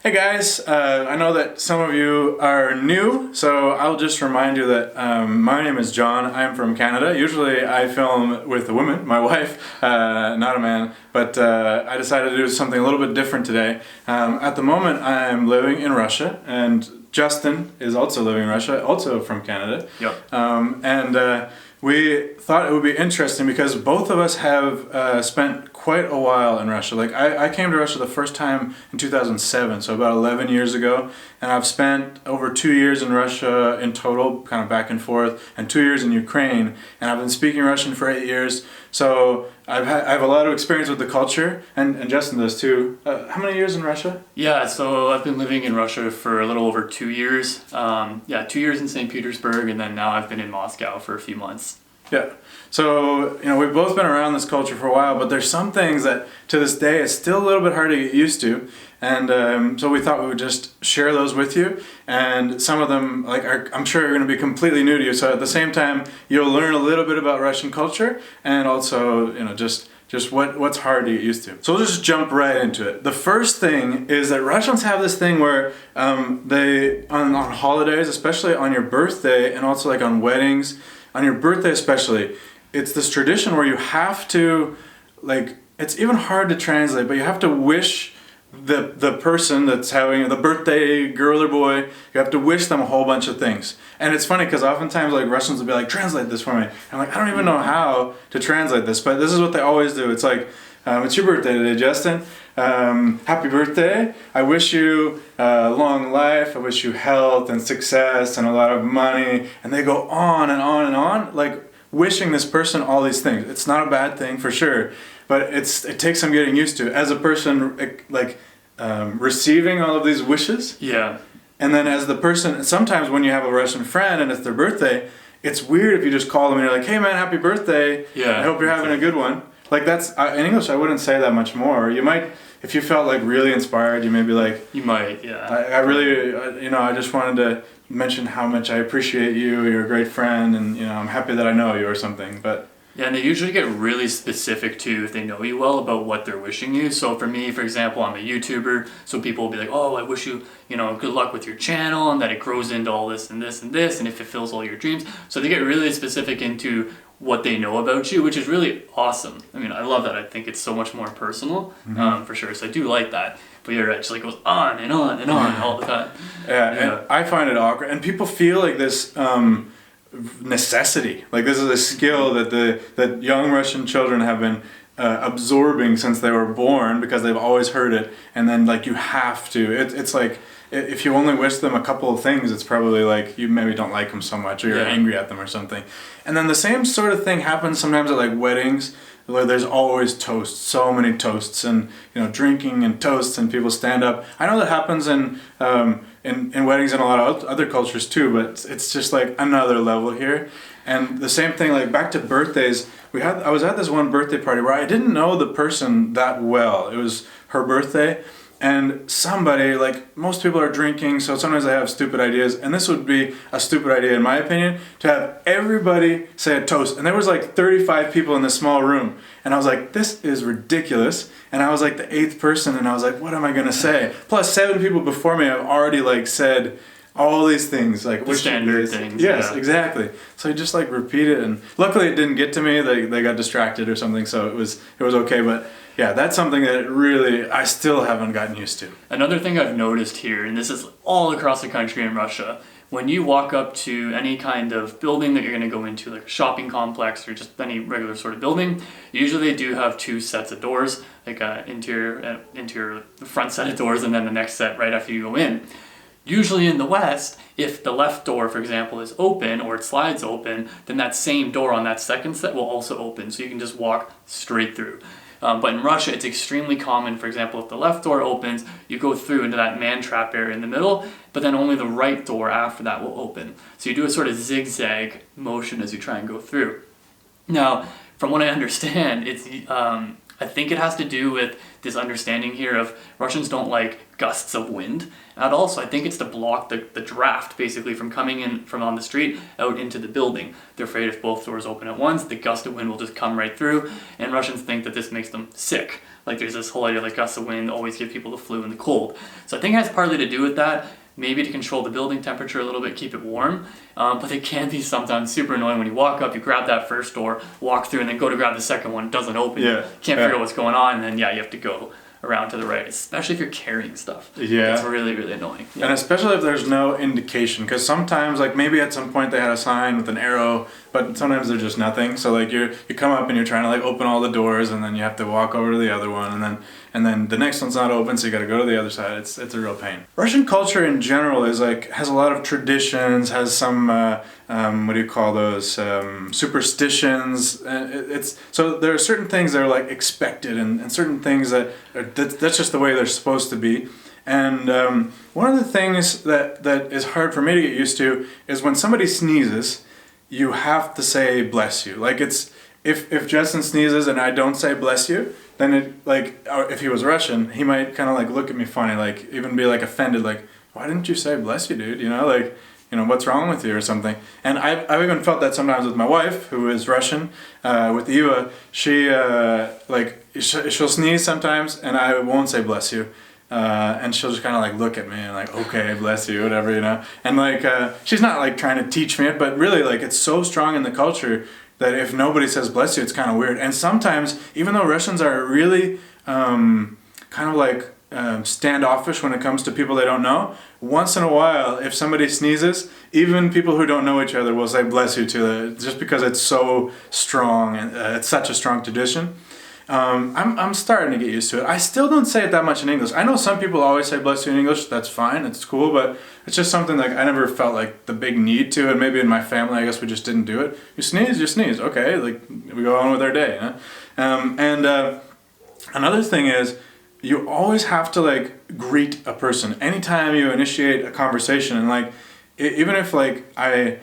Hey guys, I know that some of you are new, so I'll just remind you that my name is John. I'm from Canada. Usually I film with a woman, my wife, not a man, but I decided to do something a little bit different today. At the moment I'm living in Russia, and Justin is also living in Russia, also from Canada. Yep. We thought it would be interesting because both of us have spent quite a while in Russia. Like I came to Russia the first time in 2007, so about 11 years ago, and I've spent over 2 years in Russia in total, kind of back and forth, and 2 years in Ukraine, and I've been speaking Russian for 8 years, so I have a lot of experience with the culture, and Justin does too. How many years in Russia? Yeah, so I've been living in Russia for a little over 2 years. 2 years in St. Petersburg, and then now I've been in Moscow for a few months. Yeah. So, we've both been around this culture for a while, but there's some things that to this day it's still a little bit hard to get used to. And so we thought we would just share those with you. And some of them, I'm sure are going to be completely new to you. So at the same time, you'll learn a little bit about Russian culture and also, just what's hard to get used to. So we'll just jump right into it. The first thing is that Russians have this thing where they, on holidays, especially on your birthday and also like on weddings, on your birthday especially, it's this tradition where you have to, it's even hard to translate, but you have to wish the person that's having the birthday girl or boy, you have to wish them a whole bunch of things. And it's funny because oftentimes Russians will be like, translate this for me. I'm like, I don't even know how to translate this, but this is what they always do. It's like, it's your birthday today, Justin. Happy birthday. I wish you long life. I wish you health and success and a lot of money. And they go on and on and on, like wishing this person all these things. It's not a bad thing for sure, but it takes some getting used to. As a person, receiving all of these wishes. Yeah. And then as the person, sometimes when you have a Russian friend and it's their birthday, it's weird if you just call them and you're like, hey man, happy birthday. Yeah. I hope you're having a good one. Like that's, in English I wouldn't say that much more. You might, if you felt like really inspired, you may be like, you might, yeah. I really, I just wanted to mention how much I appreciate you, you're a great friend, and I'm happy that I know you or something. But yeah, and they usually get really specific too if they know you well about what they're wishing you. So for me, for example, I'm a YouTuber, so people will be like, oh, I wish you, good luck with your channel and that it grows into all this and this and this and it fulfills all your dreams. So they get really specific into what they know about you, which is really awesome. I mean, I love that. I think it's so much more personal, for sure. So I do like that. But you're right, it just like goes on and on and on all the time. Yeah, and I find it awkward. And people feel like this necessity. Like this is a skill that young Russian children have been absorbing since they were born because they've always heard it. And then you have to. It's like if you only wish them a couple of things, it's probably like you maybe don't like them so much or you're angry at them or something. And then the same sort of thing happens sometimes at weddings. There's always toasts, so many toasts, and drinking and toasts, and people stand up. I know that happens in weddings in a lot of other cultures too, but it's just like another level here. And the same thing, back to birthdays. I was at this one birthday party where I didn't know the person that well. It was her birthday. And somebody, most people are drinking, so sometimes they have stupid ideas, and this would be a stupid idea in my opinion, to have everybody say a toast. And there was 35 people in this small room, and I was like, this is ridiculous. And I was the 8th person, and I was like, what am I going to say? Plus 7 people before me have already said all these things, the standard things. Yes, yeah. Exactly. So you just repeat it, and luckily it didn't get to me. They got distracted or something, so it was okay. But yeah, that's something that really I still haven't gotten used to. Another thing I've noticed here, and this is all across the country in Russia, when you walk up to any kind of building that you're going to go into, like a shopping complex or just any regular sort of building, usually they do have 2 sets of doors, interior the front set of doors, and then the next set right after you go in. Usually in the West, if the left door, for example, is open or it slides open, then that same door on that second set will also open, so you can just walk straight through. But in Russia, it's extremely common, for example, if the left door opens, you go through into that man trap area in the middle, but then only the right door after that will open. So you do a sort of zigzag motion as you try and go through. Now, from what I understand, it's I think it has to do with this understanding here of Russians don't like gusts of wind at all. So I think it's to block the draft basically from coming in from on the street out into the building. They're afraid if both doors open at once, the gust of wind will just come right through. And Russians think that this makes them sick. Like there's this whole idea like gusts of wind always give people the flu and the cold. So I think it has partly to do with that. Maybe to control the building temperature a little bit, keep it warm. But it can be sometimes super annoying when you walk up, you grab that first door, walk through, and then go to grab the second one. It doesn't open. Yeah. Can't figure out what's going on, and then you have to go around to the right, especially if you're carrying stuff. Yeah. It's really, really annoying. Yeah. And especially if there's no indication, because sometimes, like maybe at some point they had a sign with an arrow, but sometimes they're just nothing. So like you come up and you're trying to like open all the doors, and then you have to walk over to the other one, and then the next one's not open, so you got to go to the other side. It's a real pain. Russian culture in general is like has a lot of traditions, has some what do you call those superstitions. So there are certain things that are like expected, and certain things that's just the way they're supposed to be. And one of the things that is hard for me to get used to is when somebody sneezes, you have to say bless you. Like it's if Justin sneezes and I don't say bless you, then it like if he was Russian, he might kind of like look at me funny, like even be like offended, like why didn't you say bless you, dude? You know, like what's wrong with you or something. And I've even felt that sometimes with my wife, who is Russian, with Eva. She she'll sneeze sometimes, and I won't say bless you. And she'll just kind of like look at me and like, okay, bless you, whatever, and like she's not like trying to teach me it, but really like it's so strong in the culture that if nobody says bless you, it's kind of weird. And sometimes, even though Russians are really kind of like standoffish when it comes to people they don't know, once in a while, if somebody sneezes, even people who don't know each other will say bless you to just because it's so strong and it's such a strong tradition. I'm starting to get used to it. I still don't say it that much in English. I know some people always say bless you in English. That's fine. It's cool, but it's just something like I never felt like the big need to, and maybe in my family, I guess we just didn't do it. You sneeze. Okay, like we go on with our day. Another thing is you always have to like greet a person anytime you initiate a conversation, and like even if like I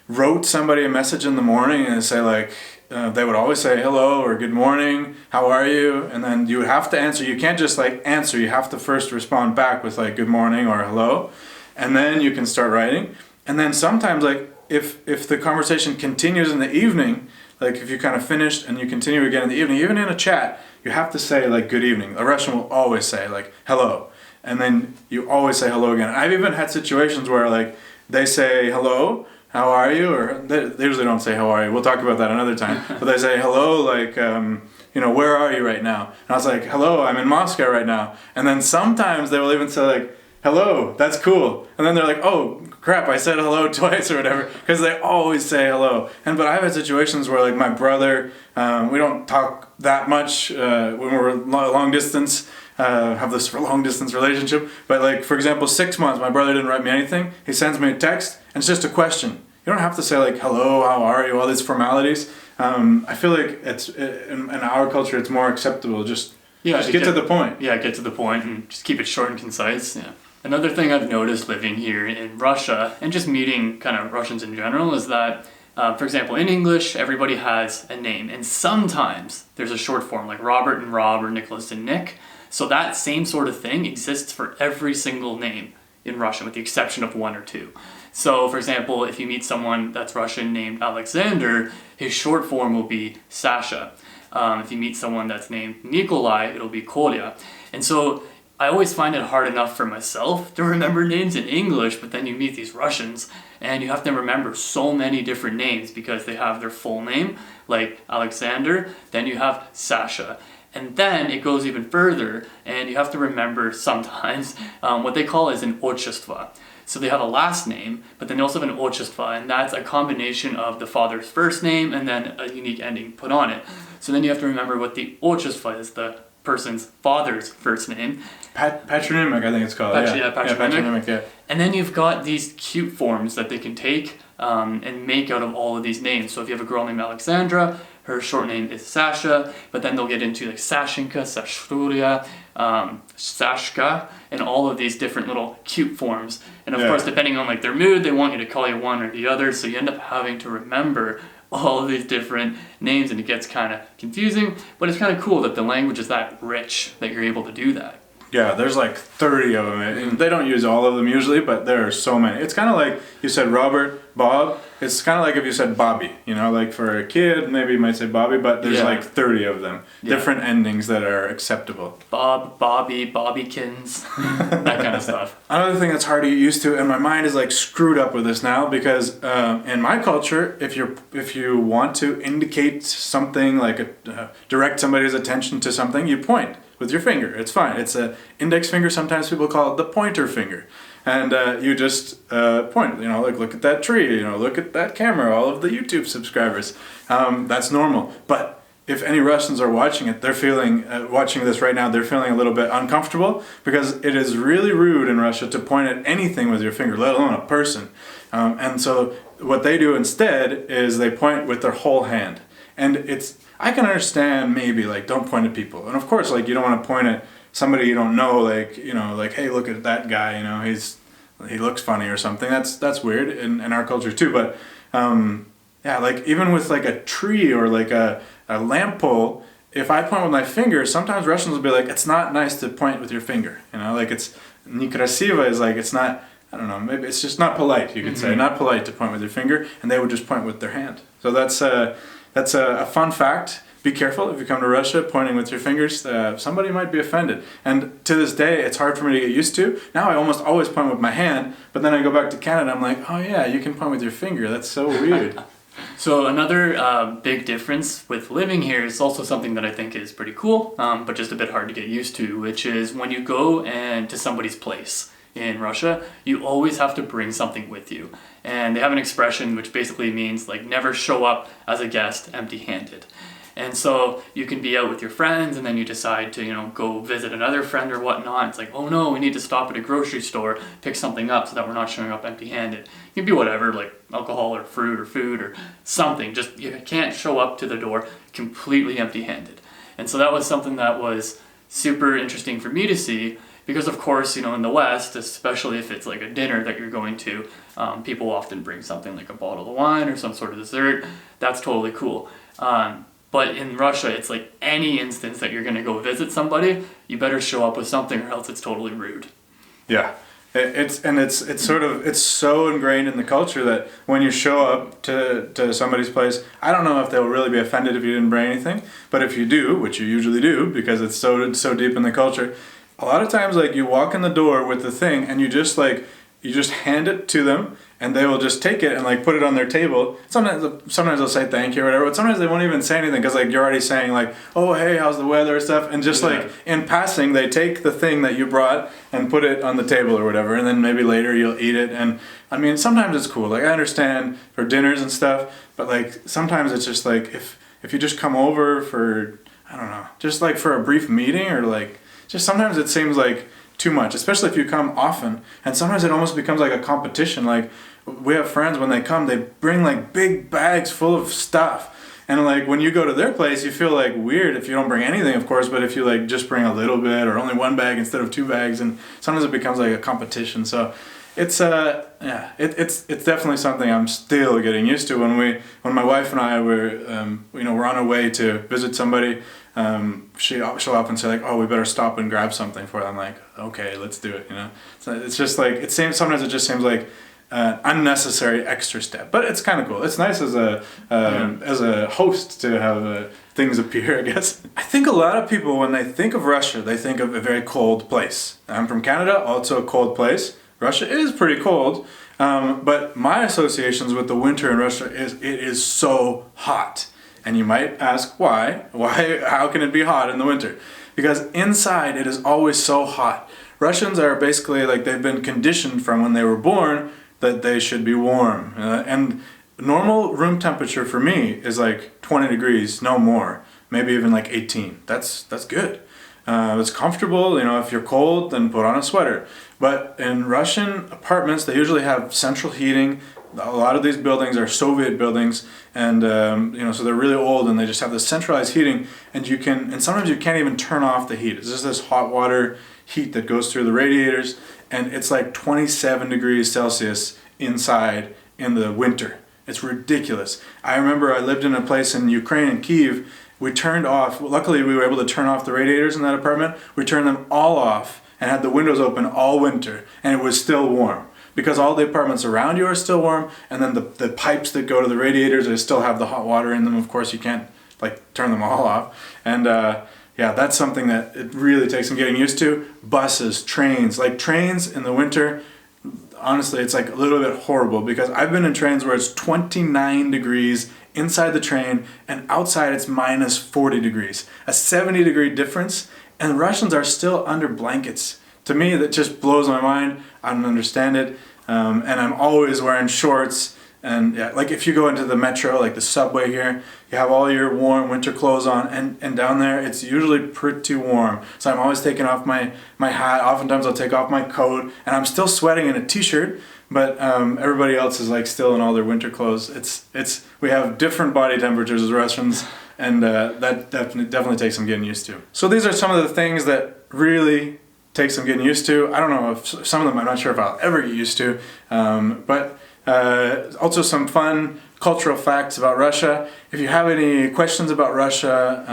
wrote somebody a message in the morning and say like. They would always say hello or good morning, how are you? And then you would have to answer. You can't just like answer. You have to first respond back with like good morning or hello. And then you can start writing. And then sometimes like if the conversation continues in the evening, like if you kind of finished and you continue again in the evening, even in a chat, you have to say like good evening. A Russian will always say like hello. And then you always say hello again. I've even had situations where like they say hello, how are you? Or they usually don't say how are you. We'll talk about that another time. But they say hello, like, where are you right now? And I was like, hello, I'm in Moscow right now. And then sometimes they will even say like, hello, that's cool. And then they're like, oh crap, I said hello twice or whatever. Because they always say hello. But I've had situations where like my brother, we don't talk that much when we're long distance. Have this long distance relationship, but like for example 6 months my brother didn't write me anything. He sends me a text and it's just a question. You don't have to say like hello, how are you, all these formalities. I feel like it's in our culture it's more acceptable, just get to the point. Get to the point and just keep it short and concise. Another thing I've noticed living here in Russia and just meeting kind of Russians in general is that for example, in English, everybody has a name, and sometimes there's a short form like Robert and Rob or Nicholas and Nick. So that same sort of thing exists for every single name in Russian, with the exception of one or two. So, for example, if you meet someone that's Russian named Alexander, his short form will be Sasha. If you meet someone that's named Nikolai, it'll be Kolya. And so I always find it hard enough for myself to remember names in English, but then you meet these Russians and you have to remember so many different names because they have their full name, like Alexander, then you have Sasha. And then it goes even further, and you have to remember sometimes what they call is an otchestvo. So they have a last name, but then they also have an otchestvo, and that's a combination of the father's first name and then a unique ending put on it. So then you have to remember what the otchestvo is, the person's father's first name. Patronymic, I think it's called. Patronymic. Yeah. And then you've got these cute forms that they can take and make out of all of these names. So if you have a girl named Alexandra, her short name is Sasha, but then they'll get into like Sashenka, Sashturia, Sashka, and all of these different little cute forms. And of course, depending on like their mood, they want you to call you one or the other, so you end up having to remember all of these different names, and it gets kind of confusing, but it's kind of cool that the language is that rich that you're able to do that. Yeah, there's like 30 of them. And they don't use all of them usually, but there are so many. It's kind of like you said Robert, Bob. It's kind of like if you said Bobby, you know, like for a kid, maybe you might say Bobby, but there's like 30 of them. Yeah. Different endings that are acceptable. Bob, Bobby, Bobbykins, that kind of stuff. Another thing that's hard to get used to, and my mind is like screwed up with this now, because in my culture, if you want to indicate something, like direct somebody's attention to something, you point with your finger. It's fine. It's an index finger. Sometimes people call it the pointer finger. And you just point, you know, like look at that tree, you know, look at that camera, all of the YouTube subscribers. That's normal. But if any Russians are watching it, they're feeling, watching this right now, they're feeling a little bit uncomfortable, because it is really rude in Russia to point at anything with your finger, let alone a person. And so what they do instead is they point with their whole hand. And I can understand maybe like don't point at people. And of course, like you don't want to point at somebody you don't know, like, you know, like, hey, look at that guy, you know, he looks funny or something. That's weird in our culture too. But yeah, like even with like a tree or like a lamp pole, if I point with my finger, sometimes Russians will be like, it's not nice to point with your finger. You know, like it's некрасиво is like, it's not, I don't know, maybe it's just not polite, you could say. Not polite to point with your finger, and they would just point with their hand. So that's a fun fact. Be careful if you come to Russia pointing with your fingers. Somebody might be offended. And to this day, it's hard for me to get used to. Now I almost always point with my hand, but then I go back to Canada, I'm like, oh yeah, you can point with your finger. That's so weird. So another big difference with living here is also something that I think is pretty cool, but just a bit hard to get used to, which is when you go to somebody's place in Russia, you always have to bring something with you. And they have an expression which basically means like never show up as a guest empty-handed. And so you can be out with your friends and then you decide to, you know, go visit another friend or whatnot. It's like, oh no, we need to stop at a grocery store, pick something up so that we're not showing up empty-handed. It can be whatever, like alcohol or fruit or food or something. Just you can't show up to the door completely empty-handed. And so that was something that was super interesting for me to see, because of course, you know, in the West, especially if it's like a dinner that you're going to, people often bring something like a bottle of wine or some sort of dessert. That's totally cool. But in Russia, it's like any instance that you're going to go visit somebody, you better show up with something or else it's totally rude. Yeah. It's so ingrained in the culture that when you show up to somebody's place, I don't know if they'll really be offended if you didn't bring anything, but if you do, which you usually do because it's so deep in the culture, a lot of times like you walk in the door with the thing and you just hand it to them, and they will just take it and like put it on their table. Sometimes they'll say thank you or whatever, but sometimes they won't even say anything because like you're already saying like, oh hey, how's the weather and stuff, and just like in passing they take the thing that you brought and put it on the table or whatever, and then maybe later you'll eat it. And I mean sometimes it's cool, like I understand for dinners and stuff, but like sometimes it's just like if you just come over for, I don't know, just like for a brief meeting, or like just sometimes it seems like too much, especially if you come often, and sometimes it almost becomes like a competition. Like we have friends, when they come, they bring like big bags full of stuff, and like when you go to their place you feel like weird if you don't bring anything, of course, but if you like just bring a little bit or only one bag instead of 2 bags, and sometimes it becomes like a competition. So it's it's definitely something I'm still getting used to. When my wife and I were we're on our way to visit somebody, she'll often say like, oh, we better stop and grab something for them. I'm like, okay, let's do it, you know. So it's just like, sometimes it just seems like unnecessary extra step, but it's kind of cool. It's nice as a host to have things appear, I guess. I think a lot of people, when they think of Russia, they think of a very cold place. I'm from Canada, also a cold place. Russia is pretty cold, but my associations with the winter in Russia is it is so hot. And you might ask why? How can it be hot in the winter? Because inside it is always so hot. Russians are basically like, they've been conditioned from when they were born that they should be warm. And normal room temperature for me is like 20 degrees, no more. Maybe even like 18. That's good. It's comfortable, you know. If you're cold, then put on a sweater. But in Russian apartments, they usually have central heating. A lot of these buildings are Soviet buildings, and so they're really old, and they just have this centralized heating, and sometimes you can't even turn off the heat. It's just this hot water heat that goes through the radiators, and it's like 27 degrees Celsius inside in the winter. It's ridiculous. I remember I lived in a place in Ukraine, in Kyiv. We turned off, luckily we were able to turn off the radiators in that apartment. We turned them all off and had the windows open all winter, and it was still warm. Because all the apartments around you are still warm, and then the pipes that go to the radiators, they still have the hot water in them. Of course, you can't like turn them all off. And yeah, that's something that it really takes some getting used to. Buses, trains, like trains in the winter, honestly, it's like a little bit horrible because I've been in trains where it's 29 degrees inside the train and outside it's minus 40 degrees. A 70-degree difference, and Russians are still under blankets. To me, that just blows my mind. I don't understand it. And I'm always wearing shorts. And yeah, like if you go into the metro, like the subway here, you have all your warm winter clothes on, and down there it's usually pretty warm. So I'm always taking off my hat. Oftentimes I'll take off my coat, and I'm still sweating in a t-shirt, but everybody else is like still in all their winter clothes. We have different body temperatures as Russians, and that definitely takes some getting used to. So these are some of the things that really take some getting used to. I don't know if some of them I'm not sure if I'll ever get used to, but also some fun cultural facts about Russia. If you have any questions about Russia,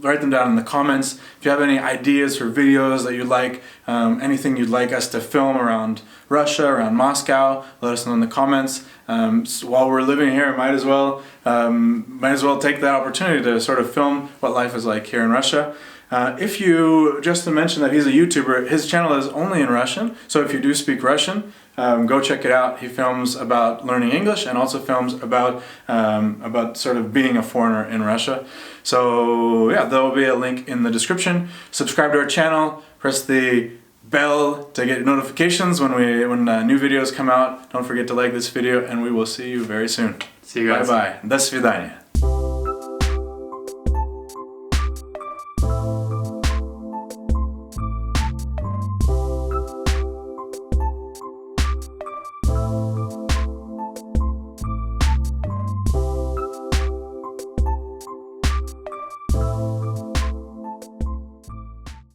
write them down in the comments. If you have any ideas for videos that you'd like, anything you'd like us to film around Russia, around Moscow, let us know in the comments. So while we're living here, might as well take that opportunity to sort of film what life is like here in Russia. If you, just to mention that he's a YouTuber, his channel is only in Russian, so if you do speak Russian, go check it out. He films about learning English and also films about sort of being a foreigner in Russia. So yeah, there will be a link in the description. Subscribe to our channel, press the bell to get notifications when new videos come out. Don't forget to like this video, and we will see you very soon. See you guys. Bye bye. До свидания.